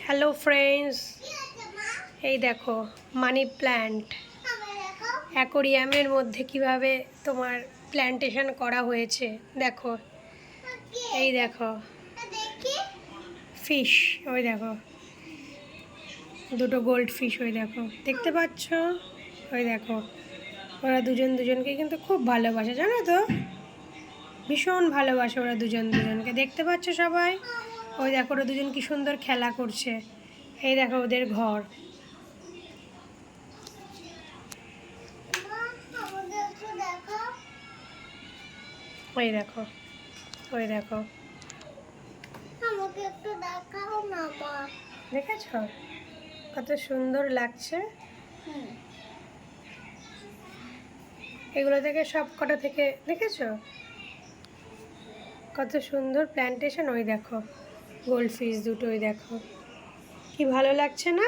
Hello friends, এই দেখো money plant অ্যাকোরিয়ামের মধ্যে কিভাবে তোমার প্ল্যান্টেশন করা হয়েছে। দেখো, এই দেখো ফিশ, ওই দেখো দুটো গোল্ড ফিশ, ওই দেখো দেখতে পাচ্ছ, ওই দেখো ওরা দুজন দুজনকে কিন্তু খুব ভালোবাসে, জানো তো, ভীষণ ভালোবাসে ওরা দুজন দুজনকে। দেখতে পাচ্ছ সবাই, ওই দেখো ওরা দুজন কি সুন্দর খেলা করছে। এই দেখো ওদের ঘর, ওই দেখো, ওই দেখো, দেখেছ কত সুন্দর লাগছে। এগুলো থেকে সব কটা থেকে দেখেছ কত সুন্দর প্ল্যান্টেশন। ওই দেখো গোল্ড ফিশ দুটো, ওই দেখো কি ভালো লাগছে না।